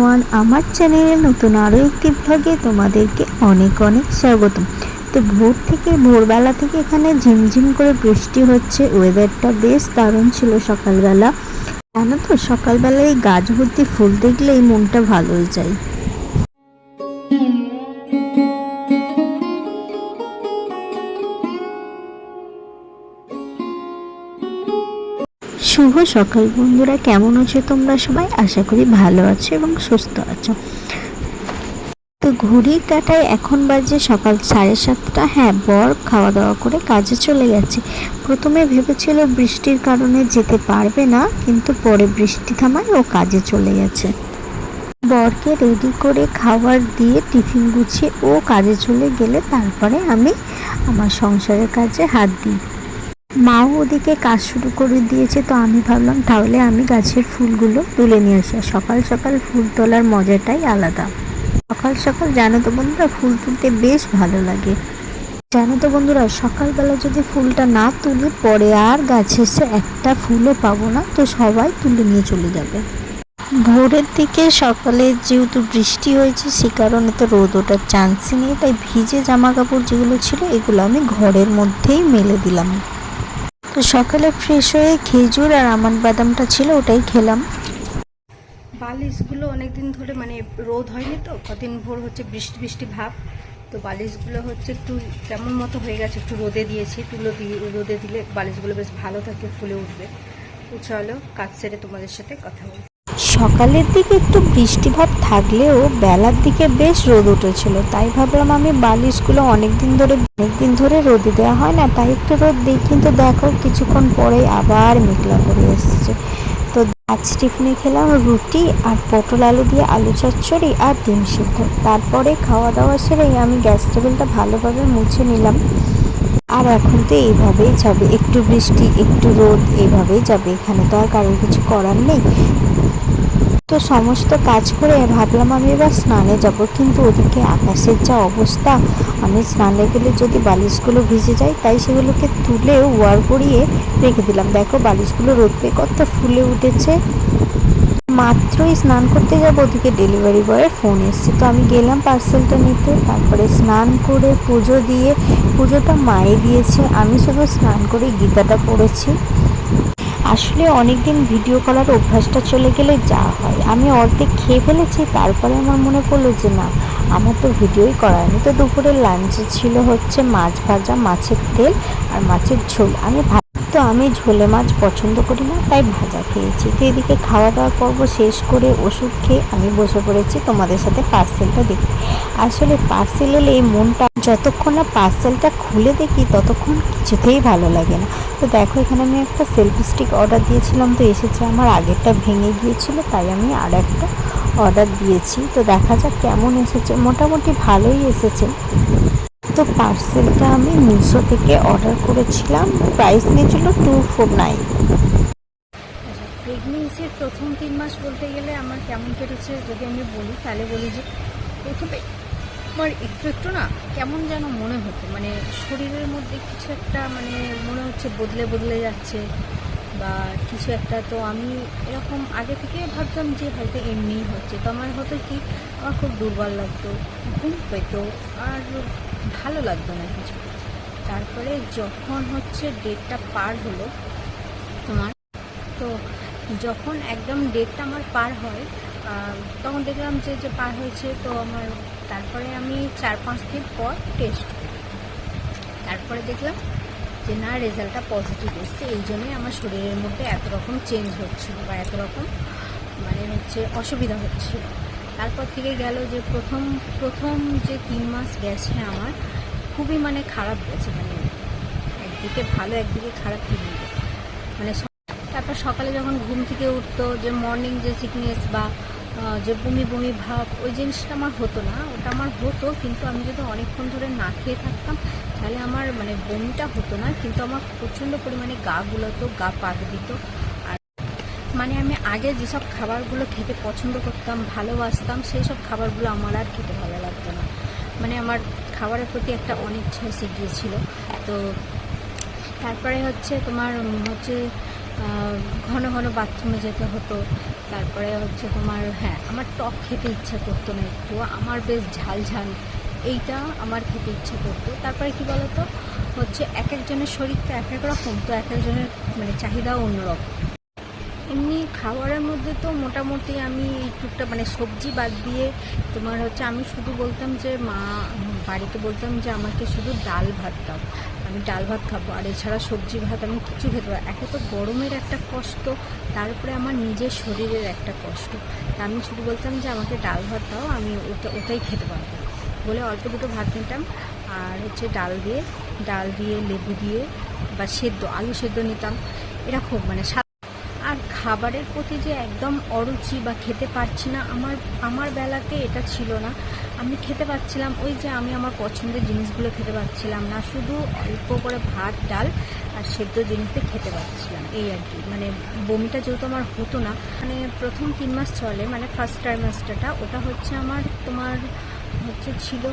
Everyone, আমার চ্যানেলে নতুন আরও একটি ব্লগে তোমাদেরকে অনেক অনেক স্বাগতম। তো ভোরবেলা থেকে এখানে ঝিমঝিম করে বৃষ্টি হচ্ছে। ওয়েদারটা বেশ দারুণ ছিল সকালবেলা। জানো তো, সকালবেলা এই গাছ ভর্তি ফুল দেখলেই মনটা ভালো হয়ে যায়। শুভ সকাল বন্ধুরা, কেমন আছো তোমরা সবাই? আশা করি ভালো আছো এবং সুস্থ আছো। তো ঘড়ির কাঁটায় এখন বাজে সকাল 7:30। হ্যাঁ, বর খাওয়া দাওয়া করে কাজে চলে গেছে। প্রথমে ভেবেছিল বৃষ্টির কারণে যেতে পারবে না, কিন্তু পরে বৃষ্টি থামায় ও কাজে চলে গেছে। বরকে রেডি করে খাবার দিয়ে টিফিন গুছিয়ে ও কাজে চলে গেলে তারপরে আমি আমার সংসারের কাজে হাত দিই। মাও ওদিকে কাজ শুরু করে দিয়েছে। তো আমি ভাবলাম তাহলে আমি গাছের ফুলগুলো তুলে নিয়ে আসি। সকাল সকাল ফুল তোলার মজাটাই আলাদা। সকাল সকাল জানো তো বন্ধুরা, ফুল তুলতে বেশ ভালো লাগে। জানো তো বন্ধুরা, সকালবেলা যদি ফুলটা না তুলি পরে আর গাছে এসে একটা ফুলও পাবো না। তো সবাই তুলে নিয়ে চলে যাবে। ভোরের দিকে সকালে যেহেতু বৃষ্টি হয়েছে, সে কারণে তো রোদ ওঠার চান্সই নেই। তাই ভিজে জামা কাপড় যেগুলো ছিল এগুলো আমি ঘরের মধ্যেই মেলে দিলাম। তো সকালে ফ্রেশ হয়ে খেজুর আর আমন্ড বাদামটা ছিল ওটাই খেলাম। বালিশগুলো অনেকদিন ধরে রোদ হয়নি, তো কদিন ভোর হচ্ছে বৃষ্টি বৃষ্টি ভাব। তো বালিশগুলো হচ্ছে একটু কেমন মতো হয়ে গেছে, একটু রোদে দিয়েছি। রোদে দিলে বালিশগুলো বেশ ভালো থাকে, ফুলে উঠবে। তো চলো কাজ সেরে তোমাদের সাথে কথা বলি। সকালের দিকে একটু বৃষ্টিভাব থাকলেও বেলার দিকে বেশ রোদ উঠেছিল। তাই ভাবলাম আমি বালিশগুলো অনেকদিন ধরে রোদে দেওয়া হয় না, তাই একটু রোদ দিই। কিন্তু দেখো কিছুক্ষণ পরেই আবার মেঘলা করে এসছে। তো আজ টিফিনে খেলাম রুটি আর পটল আলু দিয়ে আলু চচ্চড়ি আর ডিম সিদ্ধ। তারপরে খাওয়া দাওয়া সেরেই আমি গ্যাস টেবিলটা ভালোভাবে মুছে নিলাম। আর এখন তো এইভাবেই যাবে, একটু বৃষ্টি একটু রোদ এইভাবেই যাবে। এখানে তো আর কারোর কিছু করার নেই। তো সমস্ত কাজ করে ভাবলাম আমি এবার স্নানে যাব, কিন্তু ওদিকে আকাশের যা অবস্থা, আমি স্নানে গেলে যদি বালিশগুলো ভিজে যায়, তাই সেগুলোকে তুলে ওয়ার করিয়ে রেখে দিলাম। দেখো বালিশগুলো রোদ পেয়ে কত ফুলে উঠেছে। মাত্রই স্নান করতে যাব, ওদিকে ডেলিভারি বয়ের ফোন এসছে। তো আমি গেলাম পার্সেলটা নিতে। তারপরে স্নান করে পুজো দিয়ে, পুজোটা মায়ে দিয়েছে, আমি শুধু স্নান করে গীতাটা পড়েছি। আসলে অনেকদিন ভিডিও করার অভ্যাসটা চলে গেলে যা হয়, আমি অর্ধেক খেয়ে ফেলেছি। তারপরে আমার মনে পড়লো যে না, আমার তো ভিডিওই করা হয়নি। তো দুপুরের লাঞ্চে ছিল হচ্ছে মাছ ভাজা, মাছের তেল আর মাছের ঝোল। আমি ঝোলে মাছ পছন্দ করি না, তাই ভাজা খেয়েছি। তো এদিকে খাওয়া দাওয়ার পর্ব শেষ করে ওষুধ খেয়ে আমি বসে পড়েছি তোমাদের সাথে পার্সেলটা দেখতে। আসলে পার্সেল এলে এই মনটা, যতক্ষণ না পার্সেলটা খুলে দেখি ততক্ষণ কিছুতেই ভালো লাগে না। তো দেখো এখানে আমি একটা সেলফি স্টিক অর্ডার দিয়েছিলাম, তো এসেছে। আমার আগেরটা ভেঙে গিয়েছিল, তাই আমি আর একটা অর্ডার দিয়েছি। তো দেখা যাক কেমন এসেছে। মোটামুটি ভালোই এসেছে। তো পার্সেলটা আমি মিশো থেকে অর্ডার করেছিলাম, প্রাইস নিয়েছিল 249। প্রেগনেন্সির প্রথম 3 মাস বলতে গেলে আমার কেমন কেটেছে যদি আমি বলি, তাহলে বলি যে প্রথমে আমার একটু একটু না কেমন যেন মনে হতো, শরীরের মধ্যে কিছু একটা মনে হচ্ছে বদলে বদলে যাচ্ছে বা কিছু একটা। তো আমি এরকম আগে থেকে ভাবতাম যে হয়তো এমনিই হচ্ছে। তো আমার হতো কি, আমার খুব দুর্বল লাগতো, ঘুম পেতো, আর ভালো লাগতো না কিছু। তারপরে যখন হচ্ছে ডেটটা পার হলো তোমার, তো যখন একদম ডেটটা আমার পার হয়, তখন দেখলাম যে পার হয়েছে। তো আমার তারপরে আমি 4-5 দিন পর টেস্ট, তারপরে দেখলাম যে না, রেজাল্টটা পজিটিভ এসছে। এই জন্যই আমার শরীরের মধ্যে এত রকম চেঞ্জ হচ্ছিল বা এত রকম অসুবিধা হচ্ছিল। তারপর থেকে গেল যে প্রথম যে 3 মাস গেছে আমার খুবই খারাপ গেছে। একদিকে ভালো একদিকে খারাপ ফিলিং। তারপর সকালে যখন ঘুম থেকে উঠতো, যে মর্নিং যে সিকনেস বা যে বমি বমি ভাব, ওই জিনিসটা আমার হতো না। ওটা আমার হতো, কিন্তু আমি যদি অনেকক্ষণ ধরে না খেয়ে থাকতাম তাহলে আমার বমিটা হতো না, কিন্তু আমার প্রচণ্ড পরিমাণে গা গুলোতো, গা পাক দিত। আর আমি আগে যেসব খাবারগুলো খেতে পছন্দ করতাম, ভালোবাসতাম, সেই সব খাবারগুলো আমার আর খেতে ভালো লাগতো না। আমার খাবারের প্রতি একটা অনিচ্ছা এসে গিয়েছিল। তো তারপরে তোমার ঘন ঘন বাথরুমে যেতে হতো। তারপরে হচ্ছে তোমার আমার টক খেতে ইচ্ছা করতো না একটু, আমার বেশ ঝাল ঝাল এইটা আমার খেতে ইচ্ছা করতো। তারপরে কি বলতো হচ্ছে এক একজনের শরীর তো এক এক রকম, তো এক একজনের মানে চাহিদাও অন্যরকম। এমনি খাবারের মধ্যে তো মোটামুটি আমি টুকটা মানে সবজি বাদ দিয়ে তোমার হচ্ছে আমি শুধু বলতাম যে মা বাড়িতে বলতাম যে আমাকে শুধু ডাল ভাত দাও, আমি ডাল ভাত খাবো, আর এছাড়া সবজি ভাত আমি কিছু খেতে পারি। একে তো গরমের একটা কষ্ট, তারপরে আমার নিজের শরীরের একটা কষ্ট, তা আমি শুধু বলতাম যে আমাকে ডাল ভাত দাও, আমি ওটাই খেতে পারবো বলে অল্প দুটো ভাত নিতাম। আর হচ্ছে ডাল দিয়ে লেবু দিয়ে বা সেদ্ধ আলু সেদ্ধ নিতাম, এরকম মানে। আর খাবারের প্রতি যে একদম অরুচি বা খেতে পারছি না, আমার বেলাতে এটা ছিল না। আমি খেতে পাচ্ছিলাম, ওই যে আমি আমার পছন্দের জিনিসগুলো খেতে পাচ্ছিলাম না, শুধু অল্প করে ভাত ডাল আর সেদ্ধ জিনিসটা খেতে পাচ্ছিলাম, এই আর কি। মানে বমিটা যেহেতু আমার হতো না, মানে প্রথম 3 মাস চলে, মানে ফার্স্ট ট্রাইমাস্টারটা, ওটা হচ্ছে আমার তোমার ছিল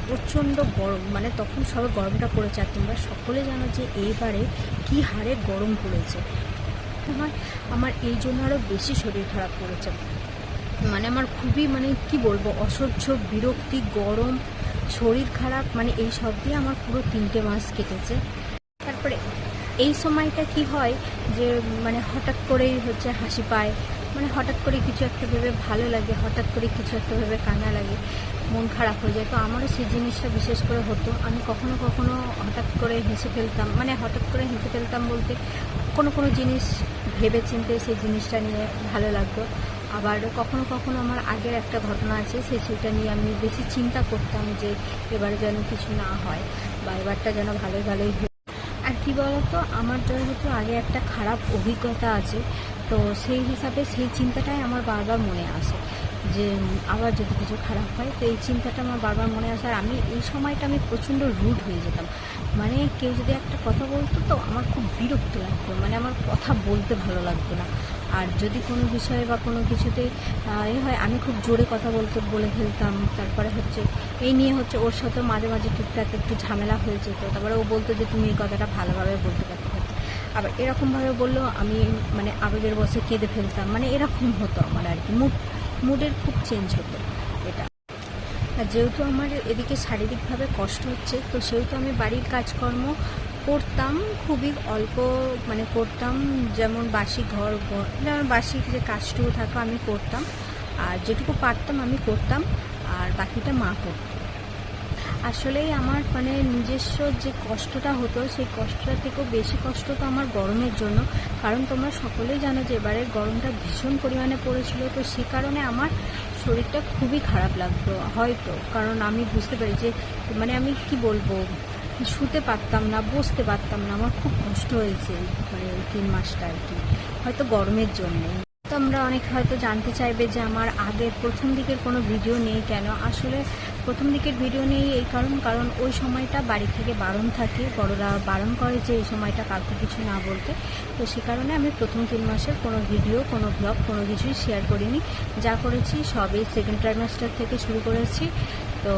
প্রচণ্ড গরম, মানে তখন সবে গরমটা পড়েছে। আর তোমরা সকলে জানো যে এইবারে কী হারে গরম পড়েছে। আমার এই জন্য আরও বেশি শরীর খারাপ করেছে, মানে আমার খুবই মানে কি বলবো অসহ্য বিরক্তি, গরম, শরীর খারাপ, মানে এই সব দিয়ে আমার পুরো 3টে মাস কেটেছে। তারপরে এই সময়টা কি হয় যে মানে হঠাৎ করেই হাসি পায়, মানে হঠাৎ করে কিছু একটা ভেবে ভালো লাগে, হঠাৎ করে কিছু একটা ভেবে কান্না লাগে, মন খারাপ হয়ে যায়। তো আমারও সেই জিনিসটা বিশেষ করে হতো, আমি কখনো কখনো হঠাৎ করে হেসে ফেলতাম, মানে হঠাৎ করে হেসে ফেলতাম বলতে কোনো জিনিস ভেবে চিন্তে সেই জিনিসটা নিয়ে ভালো লাগতো। আবার কখনো কখনো আমার আগের একটা ঘটনা আছে, সেটা নিয়ে আমি বেশি চিন্তা করতাম যে এবারে যেন কিছু না হয় বা এবারটা যেন ভালোই আর কি বলতো আমার যেহেতু আগে একটা খারাপ অভিজ্ঞতা আছে, তো সেই হিসাবে সেই চিন্তাটাই আমার বারবার মনে আসে যে আবার যদি কিছু খারাপ হয়, তো এই চিন্তাটা আমার বারবার মনে আসে। আর আমি এই সময়টা আমি প্রচণ্ড রুড হয়ে যেতাম, মানে কেউ যদি একটা কথা বলতো তো আমার খুব বিরক্ত লাগতো, মানে আমার কথা বলতে ভালো লাগতো না। আর যদি কোনো বিষয়ে বা কোনো কিছুতে হয়, আমি খুব জোরে কথা বলে ফেলতাম। তারপরে এই নিয়ে ওর সাথে মাঝে মাঝে টুকটাক একটু ঝামেলা হয়ে যেত। তারপরে ও বলতো যে তুমি এই কথাটা ভালোভাবে বলতে পারতে। আবার এরকমভাবে বললেও আমি মানে আবেগের বশে কেঁদে ফেলতাম, মানে এরকম হতো আমার আর কি, মুডের খুব চেঞ্জ হতো এটা। আর যেহেতু আমার এদিকে শারীরিকভাবে কষ্ট হচ্ছে, তো সেহেতু আমি বাড়ির কাজকর্ম করতাম খুবই অল্প, মানে করতাম, যেমন বাসি যে কাজটুকু থাকো আমি করতাম, আর যেটুকু পারতাম আমি করতাম, আর বাকিটা মা করতো। আসলেই আমার মানে নিজস্ব যে কষ্টটা হতো, সেই কষ্টটা থেকেও বেশি কষ্ট তো আমার গরমের জন্য, কারণ তোমরা সকলেই জানো যে এবারের গরমটা ভীষণ পরিমাণে পড়েছিল। তো সে কারণে আমার শরীরটা খুবই খারাপ লাগতো হয়তো, কারণ আমি বুঝতে পারি যে মানে আমি কি বলবো, শুতে পারতাম না, বসতে পারতাম না, আমার খুব কষ্ট হয়েছে মানে 3 মাসটা আর কি, হয়তো গরমের জন্যে। তোমরা অনেক হয়তো জানতে চাইবে যে আমার আগের প্রথম দিকের কোনো ভিডিও নেই কেন। আসলে প্রথম দিকের ভিডিও নেই এই কারণ ওই সময়টা বাড়ি থেকে বারণ থাকে, বড়রা বারণ করে যে এই সময়টা কাউকে কিছু না বলতে। তো সে কারণে আমি প্রথম 3 মাসের কোনো ভিডিও, কোনো ব্লগ, কোনো কিছুই শেয়ার করিনি। যা করেছি সবই সেকেন্ড ট্রাইমাস্টার থেকে শুরু করেছি। তো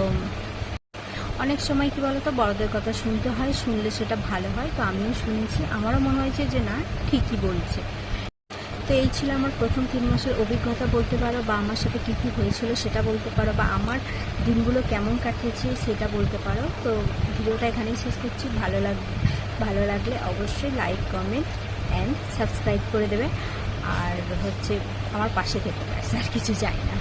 অনেক সময় কি বলতো বড়দের কথা শুনতে হয়, শুনলে সেটা ভালো হয়। তো আমিও শুনেছি, আমারও মনে হয়েছে যে না ঠিকই বলছে। তো এই ছিল আমার প্রথম 3 মাসের অভিজ্ঞতা বলতে পারো, বা আমার সাথে কী কী হয়েছিল সেটা বলতে পারো, বা আমার দিনগুলো কেমন কাটিয়েছি সেটা বলতে পারো। তো ভিডিওটা এখানেই শেষ করছি। ভালো লাগলে অবশ্যই লাইক, কমেন্ট অ্যান্ড সাবস্ক্রাইব করে দেবে, আর আমার পাশে থেকে ব্যাস আর কিছু চাই না।